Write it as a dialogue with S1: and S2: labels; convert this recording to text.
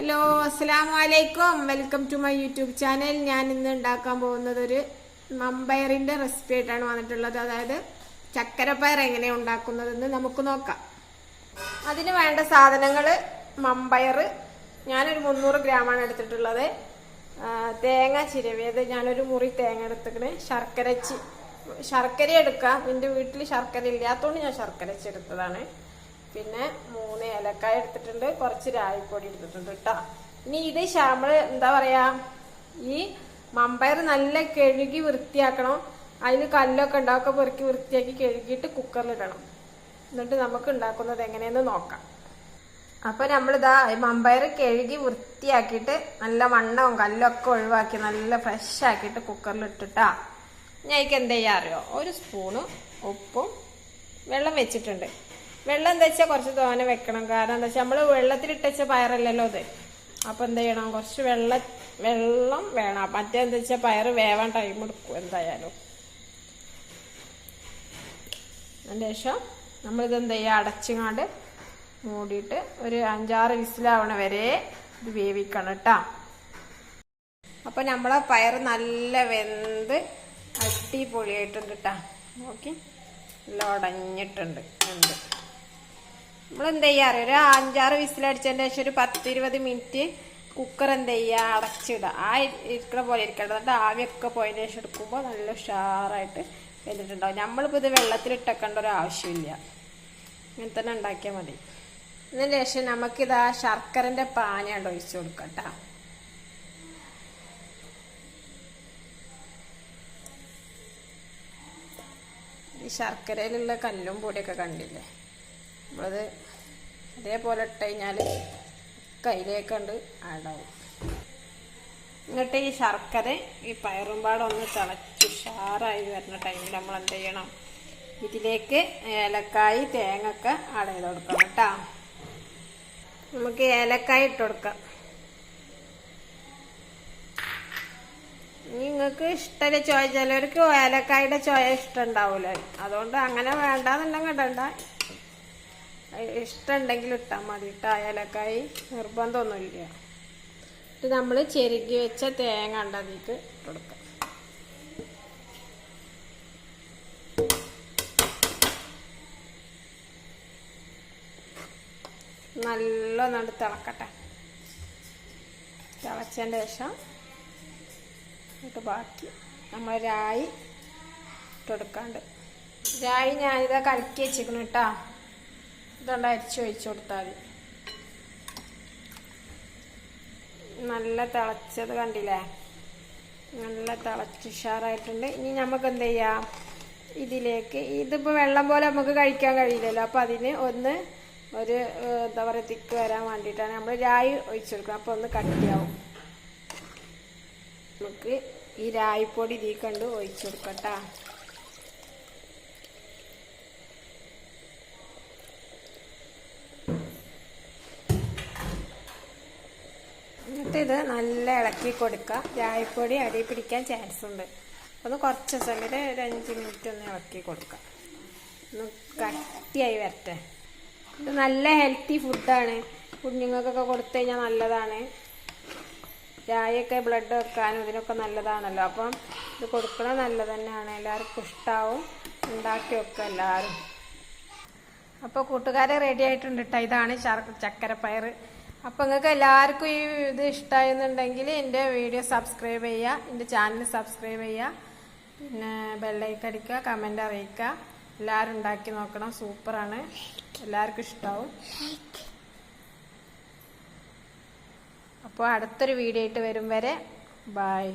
S1: Hello, അസ്സലാമു അലൈക്കും. Welcome to my YouTube channel. ഞാൻ ഇന്ന് ഉണ്ടാക്കാൻ പോകുന്നത് ഒരു മമ്പയറിൻ്റെ റെസിപ്പി ആയിട്ടാണ് വന്നിട്ടുള്ളത്. അതായത് ചക്കരപ്പയർ എങ്ങനെയാണ് ഉണ്ടാക്കുന്നതെന്ന് നമുക്ക് നോക്കാം. അതിന് വേണ്ട സാധനങ്ങൾ: മമ്പയർ ഞാനൊരു 300 ഗ്രാമാണ് എടുത്തിട്ടുള്ളത്. തേങ്ങ ചിരവിയത് ഞാനൊരു മുറി തേങ്ങ എടുത്തിട്ട്, ശർക്കര എടുക്കാം. എൻ്റെ വീട്ടിൽ ശർക്കര ഇല്ലാത്തതുകൊണ്ട് ഞാൻ ശർക്കര എടുത്തതാണ്. പിന്നെ 3 ഏലക്കായ എടുത്തിട്ടുണ്ട്, കുറച്ച് രായിപ്പൊടി എടുത്തിട്ടുണ്ട് കേട്ടോ. ഇനി ഇത് നമ്മള് എന്താ പറയാ, ഈ മമ്പയർ നല്ല കഴുകി വൃത്തിയാക്കണം. അതിൽ കല്ലൊക്കെ ഉണ്ടാക്കുക, പെറുക്കി വൃത്തിയാക്കി കഴുകിയിട്ട് കുക്കറിലിടണം. എന്നിട്ട് നമുക്ക് ഉണ്ടാക്കുന്നത് എങ്ങനെയെന്ന് നോക്കാം. അപ്പൊ നമ്മളിതാ മമ്പയർ കഴുകി വൃത്തിയാക്കിയിട്ട് നല്ല മണ്ണവും കല്ലൊക്കെ ഒഴിവാക്കി നല്ല ഫ്രഷ് ആക്കിയിട്ട് കുക്കറിലിട്ടിട്ടാ. ഞാൻ അതിക്ക് എന്താ ചെയ്യാ അറിയോ, ഒരു സ്പൂണ് ഉപ്പും വെള്ളം വെച്ചിട്ടുണ്ട്. വെള്ളം എന്താ വെച്ചാൽ കുറച്ച് തോനെ വെക്കണം. കാരണം എന്താ വെച്ചാൽ നമ്മൾ വെള്ളത്തിലിട്ടച്ച പയറല്ലല്ലോ അത്. അപ്പോൾ എന്ത് ചെയ്യണം, കുറച്ച് വെള്ളം വേണം. മറ്റേന്താ വെച്ചാൽ പയർ വേവാൻ ടൈം എടുക്കും എന്തായാലും. അതിന് ശേഷം നമ്മളിതെന്താ ചെയ്യുക, അടച്ചിങ്ങാണ്ട് മൂടിയിട്ട് ഒരു 5-6 വിസിലാവണ വരെ ഇത് വേവിക്കണം കേട്ടോ. അപ്പം നമ്മളെ പയർ നല്ല വെന്ത് അടിപൊളിയായിട്ടുണ്ട് കേട്ടോ. നോക്കി നല്ല ഉടഞ്ഞിട്ടുണ്ട് വെന്ത്. നമ്മളെന്ത് ചെയ്യാറ്, ഒരു 5-6 വിസിലടിച്ചതിൻ്റെ ശേഷം ഒരു 10-20 മിനിറ്റ് കുക്കർ എന്ത് ചെയ്യുക, അടച്ചിടുക. ആ ഇരിക്കണ പോലെ ഇരിക്കണം. എന്നിട്ട് ആവിയൊക്കെ പോയതിന് ശേഷം എടുക്കുമ്പോൾ നല്ല ഉഷാറായിട്ട് വെന്തിട്ടുണ്ടാവും. നമ്മളിപ്പോൾ ഇത് വെള്ളത്തിലിട്ടേക്കേണ്ട ഒരു ആവശ്യമില്ല, ഇങ്ങനെ തന്നെ ഉണ്ടാക്കിയാൽ മതി. അതിന് ശേഷം നമുക്കിത് ആ ശർക്കരൻ്റെ പാനാണ്ട് ഒഴിച്ചു കൊടുക്കാം കേട്ടോ. ഈ ശർക്കരയിലുള്ള കല്ലും പൊടിയൊക്കെ കണ്ടില്ലേ, നമ്മളത് അതേപോലെ ഇട്ട് കഴിഞ്ഞാൽ കയ്യിലേക്കുണ്ട് ആടാവും. എന്നിട്ട് ഈ ശർക്കര ഈ പയറുംപാടം ഒന്ന് തിളച്ച് ഉഷാറായി വരുന്ന ടൈമിൽ നമ്മൾ എന്ത് ചെയ്യണം, ഇതിലേക്ക് ഏലക്കായ് തേങ്ങൊക്കെ ആഡ് ചെയ്ത് കൊടുക്കണം കേട്ടോ. നമുക്ക് ഏലക്കായ ഇട്ട് കൊടുക്കാം. നിങ്ങൾക്ക് ഇഷ്ടമല്ല ചോയ, ചിലവർക്ക് ഏലക്കായുടെ ചോയ ഇഷ്ടം ഉണ്ടാവൂല. അതുകൊണ്ട് അങ്ങനെ വേണ്ടാന്നുണ്ടെങ്കിൽ ഇടണ്ട, ഇഷ്ടമുണ്ടെങ്കിൽ ഇട്ടാൽ മതി കേട്ടോ. ഏലക്കായി നിർബന്ധമൊന്നുമില്ല. ഇത് നമ്മൾ ചെരുകി വെച്ച തേങ്ങ ഉണ്ടതിലേക്ക് ഇട്ട് കൊടുക്കാം. നല്ലോണം തിളക്കട്ടെ. തിളച്ചതിൻ്റെ ശേഷം എന്നിട്ട് ബാക്കി നമ്മൾ രായി ഇട്ടെടുക്കാണ്ട്. രായി ഞാനിതാ കലക്കി വെച്ചിരിക്കണം കേട്ടോ. ഇതുകൊണ്ട് അരിച്ച് ഒഴിച്ചു കൊടുത്താൽ മതി. നല്ല തിളച്ചത് കണ്ടില്ലേ, നല്ല തിളച്ച് ഉഷാറായിട്ടുണ്ട്. ഇനി നമുക്ക് എന്ത് ചെയ്യാം, ഇതിലേക്ക് ഇതിപ്പോൾ വെള്ളം പോലെ നമുക്ക് കഴിക്കാൻ കഴിയില്ലല്ലോ. അപ്പോൾ അതിന് ഒരു എന്താ പറയുക, തിക്ക് വരാൻ വേണ്ടിയിട്ടാണ് നമ്മൾ രായി ഒഴിച്ചു കൊടുക്കണം. അപ്പോൾ ഒന്ന് കട്ടിയാവും. നമുക്ക് ഈ രായിപ്പൊടി ഇതിൽ കണ്ട് ഒഴിച്ചു കൊടുക്കാം കേട്ടോ. എന്നിട്ട് ഇത് നല്ല ഇളക്കി കൊടുക്കുക. രായിപ്പൊടി അടി പിടിക്കാൻ ചാൻസ് ഉണ്ട്. ഒന്ന് കുറച്ച് സമയത്ത് ഒരു 5 മിനിറ്റ് ഒന്ന് ഇളക്കി കൊടുക്കുക, ഒന്ന് കട്ടിയായി വരട്ടെ. ഇത് നല്ല ഹെൽത്തി ഫുഡാണ്, കുഞ്ഞുങ്ങൾക്കൊക്കെ കൊടുത്തു കഴിഞ്ഞാൽ നല്ലതാണ്. രായൊക്കെ ബ്ലഡ് വെക്കാനും ഇതിനൊക്കെ നല്ലതാണല്ലോ. അപ്പം ഇത് കൊടുക്കണത് നല്ലത് തന്നെയാണ്. എല്ലാവർക്കും ഇഷ്ടാവും, ഉണ്ടാക്കി വെക്കുക എല്ലാവരും. അപ്പോൾ കൂട്ടുകാരെ റെഡി ആയിട്ടുണ്ട് കേട്ടോ. ഇതാണ് ചക്കരപ്പയർ. അപ്പോൾ നിങ്ങൾക്ക് എല്ലാവർക്കും ഈ ഇത് ഇഷ്ടമായെന്നുണ്ടെങ്കിൽ എൻ്റെ വീഡിയോ സബ്സ്ക്രൈബ് ചെയ്യുക, എൻ്റെ ചാനൽ സബ്സ്ക്രൈബ് ചെയ്യുക, പിന്നെ ബെല്ലൈക്കൺ അടിക്കുക, കമൻ്റ് അറിയിക്കുക. എല്ലാവരും ഉണ്ടാക്കി നോക്കണം, സൂപ്പറാണ്, എല്ലാവർക്കും ഇഷ്ടമാവും. അപ്പോൾ അടുത്തൊരു വീഡിയോ ആയിട്ട് വരും വരെ ബൈ.